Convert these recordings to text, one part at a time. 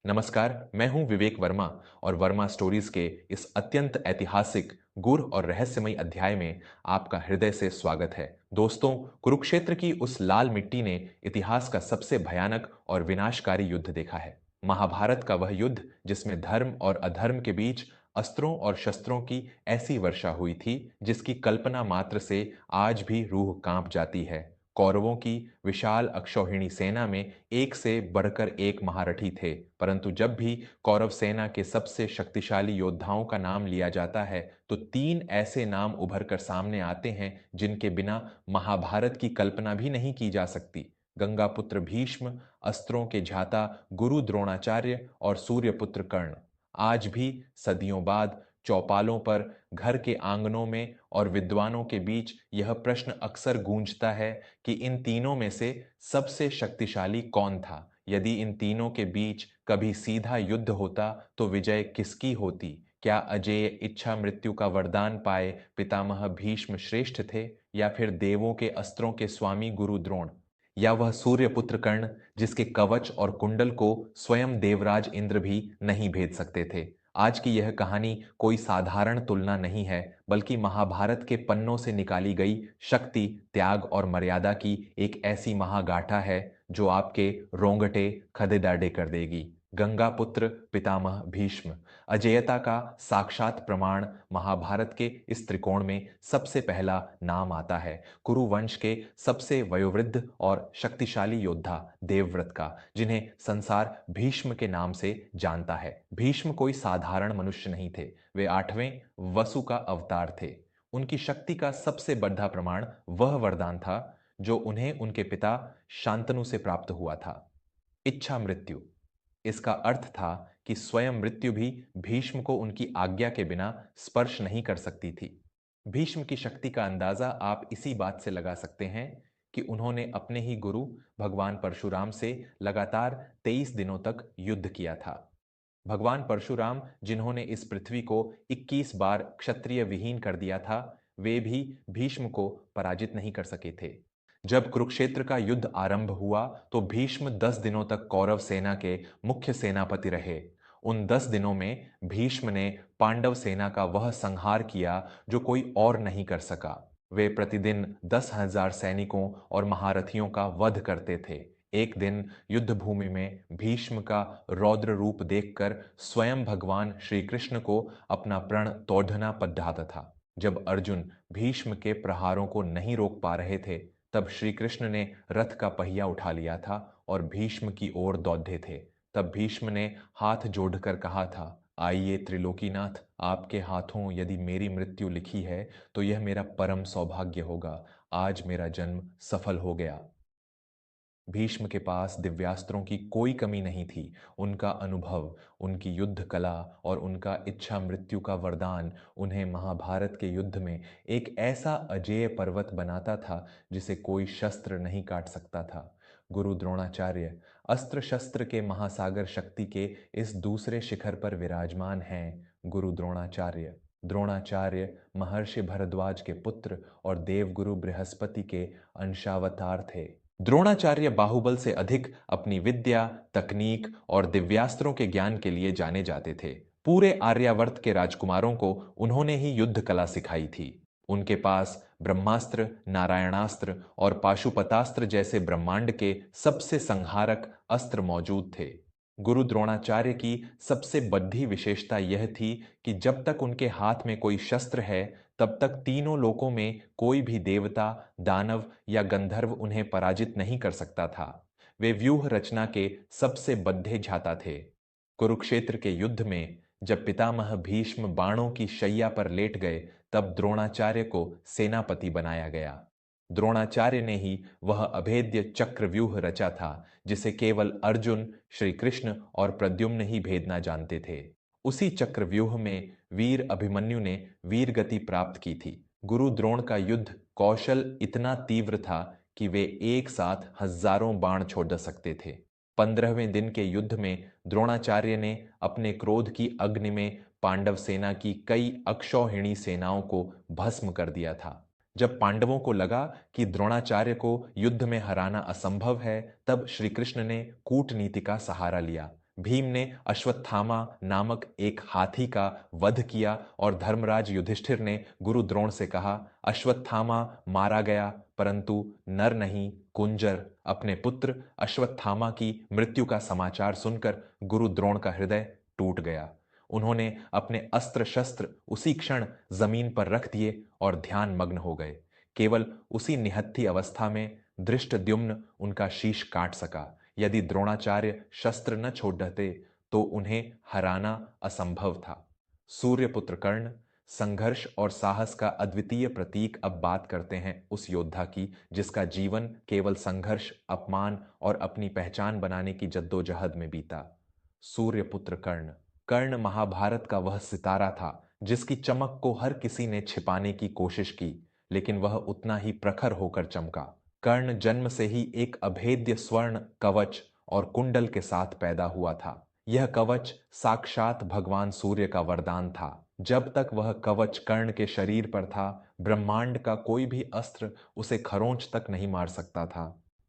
नमस्कार, मैं हूं विवेक वर्मा और वर्मा स्टोरीज के इस अत्यंत ऐतिहासिक गुर और रहस्यमय अध्याय में आपका हृदय से स्वागत है। दोस्तों, कुरुक्षेत्र की उस लाल मिट्टी ने इतिहास का सबसे भयानक और विनाशकारी युद्ध देखा है। महाभारत का वह युद्ध जिसमें धर्म और अधर्म के बीच अस्त्रों और शस्त्रों की ऐसी वर्षा हुई थी जिसकी कल्पना मात्र से आज भी रूह कांप जाती है। कौरवों की विशाल अक्षौहिणी सेना में एक से बढ़कर एक महारथी थे, परंतु जब भी कौरव सेना के सबसे शक्तिशाली योद्धाओं का नाम लिया जाता है, तो तीन ऐसे नाम उभर कर सामने आते हैं जिनके बिना महाभारत की कल्पना भी नहीं की जा सकती। गंगापुत्र भीष्म, अस्त्रों के झाता गुरु द्रोणाचार्य और सूर्यपुत्र कर्ण। आज भी सदियों बाद चौपालों पर, घर के आंगनों में और विद्वानों के बीच यह प्रश्न अक्सर गूंजता है कि इन तीनों में से सबसे शक्तिशाली कौन था। यदि इन तीनों के बीच कभी सीधा युद्ध होता तो विजय किसकी होती? क्या अजेय इच्छा मृत्यु का वरदान पाए पितामह भीष्म श्रेष्ठ थे, या फिर देवों के अस्त्रों के स्वामी गुरु द्रोण, या वह सूर्यपुत्र कर्ण जिसके कवच और कुंडल को स्वयं देवराज इंद्र भी नहीं भेद सकते थे? आज की यह कहानी कोई साधारण तुलना नहीं है, बल्कि महाभारत के पन्नों से निकाली गई शक्ति, त्याग और मर्यादा की एक ऐसी महागाथा है जो आपके रोंगटे खड़े कर देगी। गंगापुत्र पितामह भीष्म, अजेयता का साक्षात प्रमाण। महाभारत के इस त्रिकोण में सबसे पहला नाम आता है कुरुवंश के सबसे वयोवृद्ध और शक्तिशाली योद्धा देवव्रत का, जिन्हें संसार भीष्म के नाम से जानता है। भीष्म कोई साधारण मनुष्य नहीं थे, वे आठवें वसु का अवतार थे। उनकी शक्ति का सबसे बड़ा प्रमाण वह वरदान था जो उन्हें उनके पिता शांतनु से प्राप्त हुआ था, इच्छा मृत्यु। इसका अर्थ था कि स्वयं मृत्यु भी भीष्म को उनकी आज्ञा के बिना स्पर्श नहीं कर सकती थी। भीष्म की शक्ति का अंदाजा आप इसी बात से लगा सकते हैं कि उन्होंने अपने ही गुरु भगवान परशुराम से लगातार 23 दिनों तक युद्ध किया था। भगवान परशुराम, जिन्होंने इस पृथ्वी को 21 बार क्षत्रिय विहीन कर दिया था, वे भी भीष्म को पराजित नहीं कर सके थे। जब कुरुक्षेत्र का युद्ध आरंभ हुआ तो भीष्म 10 दिनों तक कौरव सेना के मुख्य सेनापति रहे। उन 10 दिनों में भीष्म ने पांडव सेना का वह संहार किया जो कोई और नहीं कर सका। वे प्रतिदिन 10,000 सैनिकों और महारथियों का वध करते थे। एक दिन युद्ध भूमि में भीष्म का रौद्र रूप देखकर स्वयं भगवान श्री कृष्ण को अपना प्रण तोड़ना पड़ था। जब अर्जुन भीष्म के प्रहारों को नहीं रोक पा रहे थे, तब श्री कृष्ण ने रथ का पहिया उठा लिया था और भीष्म की ओर दौड़े थे। तब भीष्म ने हाथ जोड़कर कहा था, आइए त्रिलोकीनाथ, आपके हाथों यदि मेरी मृत्यु लिखी है तो यह मेरा परम सौभाग्य होगा। आज मेरा जन्म सफल हो गया। भीष्म के पास दिव्यास्त्रों की कोई कमी नहीं थी। उनका अनुभव, उनकी युद्ध कला और उनका इच्छा मृत्यु का वरदान उन्हें महाभारत के युद्ध में एक ऐसा अजेय पर्वत बनाता था जिसे कोई शस्त्र नहीं काट सकता था। गुरु द्रोणाचार्य अस्त्र शस्त्र के महासागर शक्ति के इस दूसरे शिखर पर विराजमान हैं। गुरु द्रोणाचार्य द्रोणाचार्य महर्षि भरद्वाज के पुत्र और देवगुरु बृहस्पति के अंशावतार थे। द्रोणाचार्य बाहुबल से अधिक अपनी विद्या, तकनीक और दिव्यास्त्रों के ज्ञान के लिए जाने जाते थे। पूरे आर्यावर्त के राजकुमारों को उन्होंने ही युद्ध कला सिखाई थी। उनके पास ब्रह्मास्त्र, नारायणास्त्र और पाशुपतास्त्र जैसे ब्रह्मांड के सबसे संहारक अस्त्र मौजूद थे। गुरु द्रोणाचार्य की सबसे बड़ी विशेषता यह थी कि जब तक उनके हाथ में कोई शस्त्र है, तब तक तीनों लोकों में कोई भी देवता, दानव या गंधर्व उन्हें पराजित नहीं कर सकता था। वे व्यूह रचना के सबसे बद्धे झाता थे। कुरुक्षेत्र के युद्ध में जब पितामह भीष्म बाणों की शैया पर लेट गए, तब द्रोणाचार्य को सेनापति बनाया गया। द्रोणाचार्य ने ही वह अभेद्य चक्रव्यूह रचा था जिसे केवल अर्जुन, श्री कृष्ण और प्रद्युम्न ही भेदना जानते थे। उसी चक्रव्यूह में वीर अभिमन्यु ने वीर गति प्राप्त की थी। गुरु द्रोण का युद्ध कौशल इतना तीव्र था कि वे एक साथ हजारों बाण छोड़ सकते थे। 15वें दिन के युद्ध में द्रोणाचार्य ने अपने क्रोध की अग्नि में पांडव सेना की कई अक्षौहिणी सेनाओं को भस्म कर दिया था। जब पांडवों को लगा कि द्रोणाचार्य को युद्ध में हराना असंभव है, तब श्री कृष्ण ने कूटनीति का सहारा लिया। भीम ने अश्वत्थामा नामक एक हाथी का वध किया और धर्मराज युधिष्ठिर ने गुरु द्रोण से कहा, अश्वत्थामा मारा गया परंतु नर नहीं कुंजर। अपने पुत्र अश्वत्थामा की मृत्यु का समाचार सुनकर गुरु द्रोण का हृदय टूट गया। उन्होंने अपने अस्त्र शस्त्र उसी क्षण जमीन पर रख दिए और ध्यान मग्न हो गए। केवल उसी निहत्थी अवस्था में धृष्टद्युम्न उनका शीश काट सका। यदि द्रोणाचार्य शस्त्र न छोड़ते तो उन्हें हराना असंभव था। सूर्यपुत्र कर्ण, संघर्ष और साहस का अद्वितीय प्रतीक। अब बात करते हैं उस योद्धा की जिसका जीवन केवल संघर्ष, अपमान और अपनी पहचान बनाने की जद्दोजहद में बीता। सूर्यपुत्र कर्ण। कर्ण महाभारत का वह सितारा था जिसकी चमक को हर किसी ने छिपाने की कोशिश की, लेकिन वह उतना ही प्रखर होकर चमका। कर्ण जन्म से ही एक अभेद्य स्वर्ण कवच और कुंडल के साथ पैदा हुआ था। यह कवच साक्षात भगवान सूर्य का वरदान था। जब तक वह कवच कर्ण के शरीर पर था, ब्रह्मांड का कोई भी अस्त्र उसे खरोंच तक नहीं मार सकता था।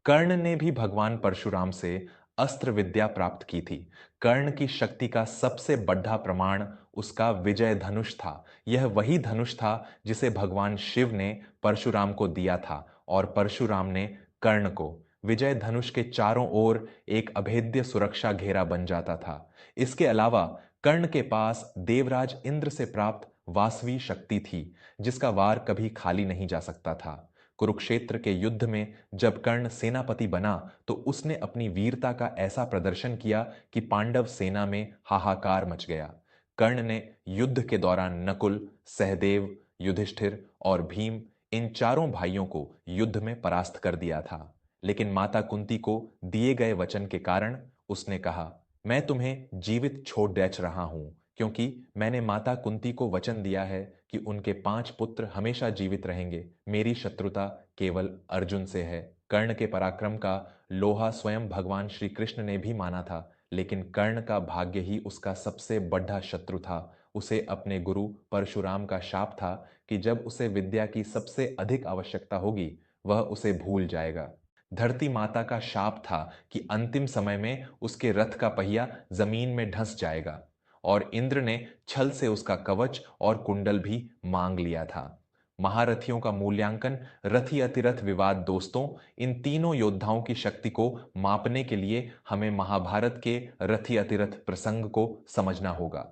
कर्ण ने भी भगवान परशुराम से अस्त्र विद्या प्राप्त की थी। कर्ण की शक्ति का सबसे बड़ा प्रमाण उसका विजय धनुष था। यह वही धनुष था जिसे भगवान शिव ने परशुराम को दिया था और परशुराम ने कर्ण को। विजय धनुष के चारों ओर एक अभेद्य सुरक्षा घेरा बन जाता था। इसके अलावा कर्ण के पास देवराज इंद्र से प्राप्त वासवी शक्ति थी जिसका वार कभी खाली नहीं जा सकता था। कुरुक्षेत्र के युद्ध में जब कर्ण सेनापति बना तो उसने अपनी वीरता का ऐसा प्रदर्शन किया कि पांडव सेना में हाहाकार मच गया। कर्ण ने युद्ध के दौरान नकुल, सहदेव, युधिष्ठिर और भीम इन चारों भाइयों को युद्ध में परास्त कर दिया था। लेकिन माता कुंती को दिए गए वचन के कारण उसने कहा, मैं तुम्हें जीवित छोड़ देच रहा हूं क्योंकि मैंने माता कुंती को वचन दिया है कि उनके 5 पुत्र हमेशा जीवित रहेंगे। मेरी शत्रुता केवल अर्जुन से है। कर्ण के पराक्रम का लोहा स्वयं भगवान श्री कृष्ण ने भी माना था, लेकिन कर्ण का भाग्य ही उसका सबसे बड़ा शत्रु था। उसे अपने गुरु परशुराम का शाप था कि जब उसे विद्या की सबसे अधिक आवश्यकता होगी वह उसे भूल जाएगा। धरती माता का शाप था कि अंतिम समय में उसके रथ का पहिया जमीन में धंस जाएगा और इंद्र ने छल से उसका कवच और कुंडल भी मांग लिया था। महारथियों का मूल्यांकन रथी अतिरथ विवाद। दोस्तों, इन तीनों योद्धाओं की शक्ति को मापने के लिए हमें महाभारत के रथी अतिरथ प्रसंग को समझना होगा।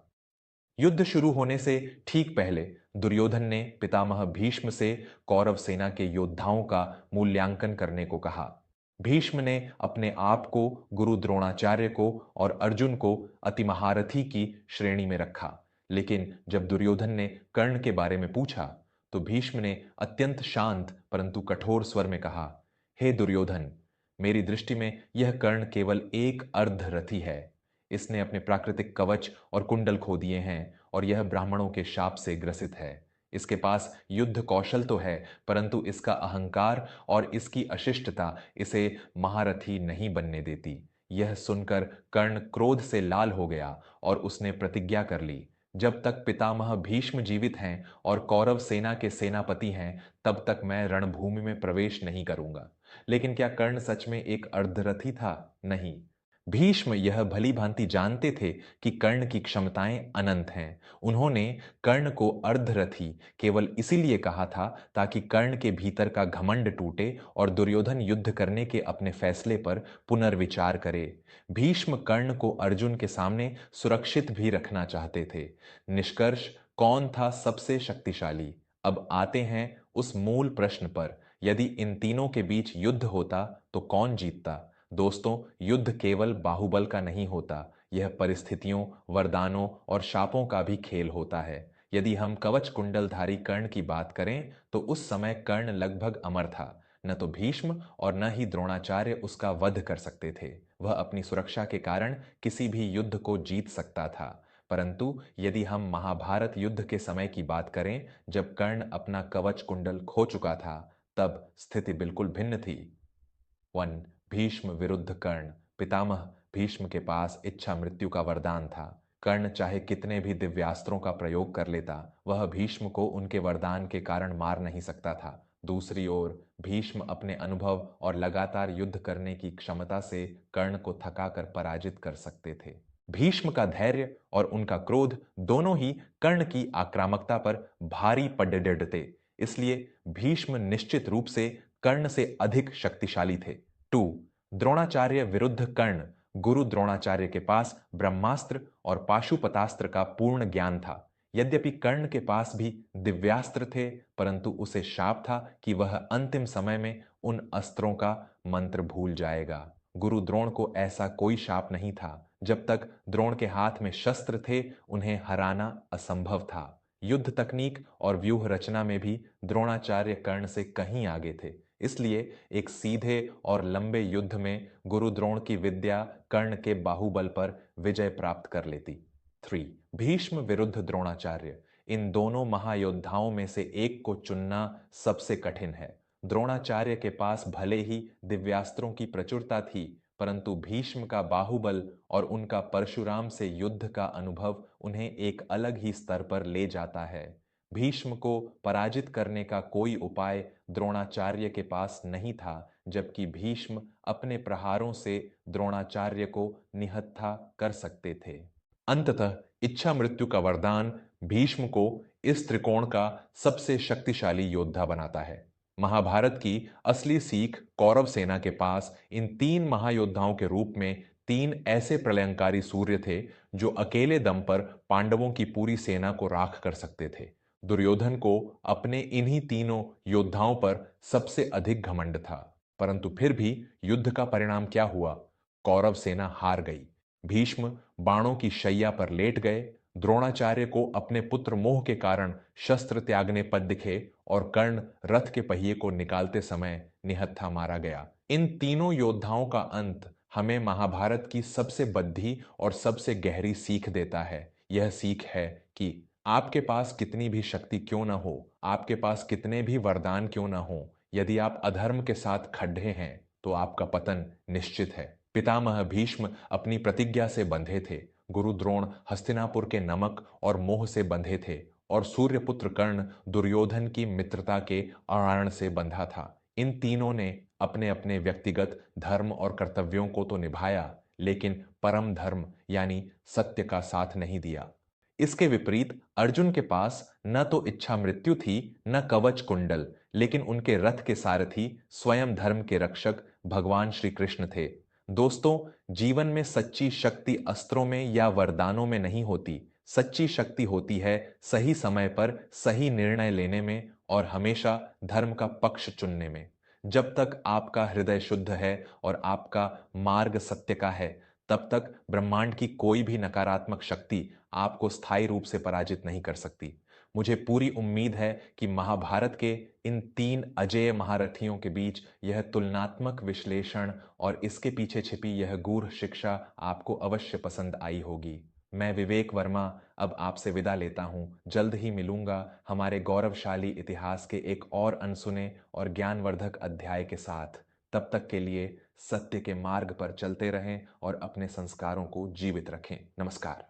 युद्ध शुरू होने से ठीक पहले दुर्योधन ने पितामह भीष्म से कौरव सेना के योद्धाओं का मूल्यांकन करने को कहा। भीष्म ने अपने आप को गुरु द्रोणाचार्य को और अर्जुन को अति महारथी की श्रेणी में रखा। लेकिन जब दुर्योधन ने कर्ण के बारे में पूछा तो भीष्म ने अत्यंत शांत परंतु कठोर स्वर में कहा, हे दुर्योधन, मेरी दृष्टि में यह कर्ण केवल एक अर्धरथी है। इसने अपने प्राकृतिक कवच और कुंडल खो दिए हैं और यह ब्राह्मणों के शाप से ग्रसित है। इसके पास युद्ध कौशल तो है परंतु इसका अहंकार और इसकी अशिष्टता इसे महारथी नहीं बनने देती। यह सुनकर कर्ण क्रोध से लाल हो गया और उसने प्रतिज्ञा कर ली, जब तक पितामह भीष्म जीवित हैं और कौरव सेना के सेनापति हैं तब तक मैं रणभूमि में प्रवेश नहीं करूंगा। लेकिन क्या कर्ण सच में एक अर्धरथी था? नहीं। भीष्म यह भली भांति जानते थे कि कर्ण की क्षमताएं अनंत हैं। उन्होंने कर्ण को अर्धरथी केवल इसीलिए कहा था ताकि कर्ण के भीतर का घमंड टूटे और दुर्योधन युद्ध करने के अपने फैसले पर पुनर्विचार करे। भीष्म कर्ण को अर्जुन के सामने सुरक्षित भी रखना चाहते थे। निष्कर्ष, कौन था सबसे शक्तिशाली? अब आते हैं उस मूल प्रश्न पर, यदि इन तीनों के बीच युद्ध होता तो कौन जीतता? दोस्तों, युद्ध केवल बाहुबल का नहीं होता, यह परिस्थितियों, वरदानों और शापों का भी खेल होता है। यदि हम कवच कुंडलधारी कर्ण की बात करें तो उस समय कर्ण लगभग अमर था। न तो भीष्म और न ही द्रोणाचार्य उसका वध कर सकते थे। वह अपनी सुरक्षा के कारण किसी भी युद्ध को जीत सकता था। परंतु यदि हम महाभारत युद्ध के समय की बात करें, जब कर्ण अपना कवच कुंडल खो चुका था, तब स्थिति बिल्कुल भिन्न थी। 1. भीष्म विरुद्ध कर्ण। पितामह भीष्म के पास इच्छा मृत्यु का वरदान था। कर्ण चाहे कितने भी दिव्यास्त्रों का प्रयोग कर लेता, वह भीष्म को उनके वरदान के कारण मार नहीं सकता था। दूसरी ओर भीष्म अपने अनुभव और लगातार युद्ध करने की क्षमता से कर्ण को थकाकर पराजित कर सकते थे। भीष्म का धैर्य और उनका क्रोध दोनों ही कर्ण की आक्रामकता पर भारी पड़ थे। इसलिए भीष्म निश्चित रूप से कर्ण से अधिक शक्तिशाली थे। 2 द्रोणाचार्य विरुद्ध कर्ण। गुरु द्रोणाचार्य के पास ब्रह्मास्त्र और पाशुपतास्त्र का पूर्ण ज्ञान था। यद्यपि कर्ण के पास भी दिव्यास्त्र थे, परंतु उसे शाप था कि वह अंतिम समय में उन अस्त्रों का मंत्र भूल जाएगा। गुरु द्रोण को ऐसा कोई शाप नहीं था। जब तक द्रोण के हाथ में शस्त्र थे, उन्हें हराना असंभव था। युद्ध तकनीक और व्यूह रचना में भी द्रोणाचार्य कर्ण से कहीं आगे थे। इसलिए एक सीधे और लंबे युद्ध में गुरु द्रोण की विद्या कर्ण के बाहुबल पर विजय प्राप्त कर लेती। 3 भीष्म विरुद्ध द्रोणाचार्य। इन दोनों महायोद्धाओं में से एक को चुनना सबसे कठिन है। द्रोणाचार्य के पास भले ही दिव्यास्त्रों की प्रचुरता थी, परंतु भीष्म का बाहुबल और उनका परशुराम से युद्ध का अनुभव उन्हें एक अलग ही स्तर पर ले जाता है। भीष्म को पराजित करने का कोई उपाय द्रोणाचार्य के पास नहीं था, जबकि भीष्म अपने प्रहारों से द्रोणाचार्य को निहत्था कर सकते थे। अंततः इच्छा मृत्यु का वरदान भीष्म को इस त्रिकोण का सबसे शक्तिशाली योद्धा बनाता है। महाभारत की असली सीख कौरव सेना के पास इन 3 महायोद्धाओं के रूप में 3 ऐसे प्रलयंकारी सूर्य थे जो अकेले दम पर पांडवों की पूरी सेना को राख कर सकते थे। दुर्योधन को अपने इन्हीं तीनों योद्धाओं पर सबसे अधिक घमंड था, परंतु फिर भी युद्ध का परिणाम क्या हुआ? कौरव सेना हार गई। भीष्म बाणों की शैया पर लेट गए, द्रोणाचार्य को अपने पुत्र मोह के कारण शस्त्र त्यागने पद दिखे और कर्ण रथ के पहिए को निकालते समय निहत्था मारा गया। इन तीनों योद्धाओं का अंत हमें महाभारत की सबसे बद्धी और सबसे गहरी सीख देता है। यह सीख है कि आपके पास कितनी भी शक्ति क्यों न हो, आपके पास कितने भी वरदान क्यों न हो, यदि आप अधर्म के साथ खड़े हैं तो आपका पतन निश्चित है। पितामह भीष्म अपनी प्रतिज्ञा से बंधे थे, गुरु द्रोण हस्तिनापुर के नमक और मोह से बंधे थे और सूर्यपुत्र कर्ण दुर्योधन की मित्रता के आड़ान से बंधा था। इन तीनों ने अपने अपने व्यक्तिगत धर्म और कर्तव्यों को तो निभाया, लेकिन परम धर्म यानी सत्य का साथ नहीं दिया। इसके विपरीत अर्जुन के पास न तो इच्छा मृत्यु थी, न कवच कुंडल, लेकिन उनके रथ के सारथी स्वयं धर्म के रक्षक भगवान श्री कृष्ण थे। दोस्तों, जीवन में सच्ची शक्ति अस्त्रों में या वरदानों में नहीं होती। सच्ची शक्ति होती है सही समय पर सही निर्णय लेने में और हमेशा धर्म का पक्ष चुनने में। जब तक आपका हृदय शुद्ध है और आपका मार्ग सत्य का है, तब तक ब्रह्मांड की कोई भी नकारात्मक शक्ति आपको स्थायी रूप से पराजित नहीं कर सकती। मुझे पूरी उम्मीद है कि महाभारत के इन 3 अजेय महारथियों के बीच यह तुलनात्मक विश्लेषण और इसके पीछे छिपी यह गूढ़ शिक्षा आपको अवश्य पसंद आई होगी। मैं विवेक वर्मा अब आपसे विदा लेता हूं। जल्द ही मिलूंगा हमारे गौरवशाली इतिहास के एक और अनसुने और ज्ञानवर्धक अध्याय के साथ। तब तक के लिए सत्य के मार्ग पर चलते रहें और अपने संस्कारों को जीवित रखें। नमस्कार।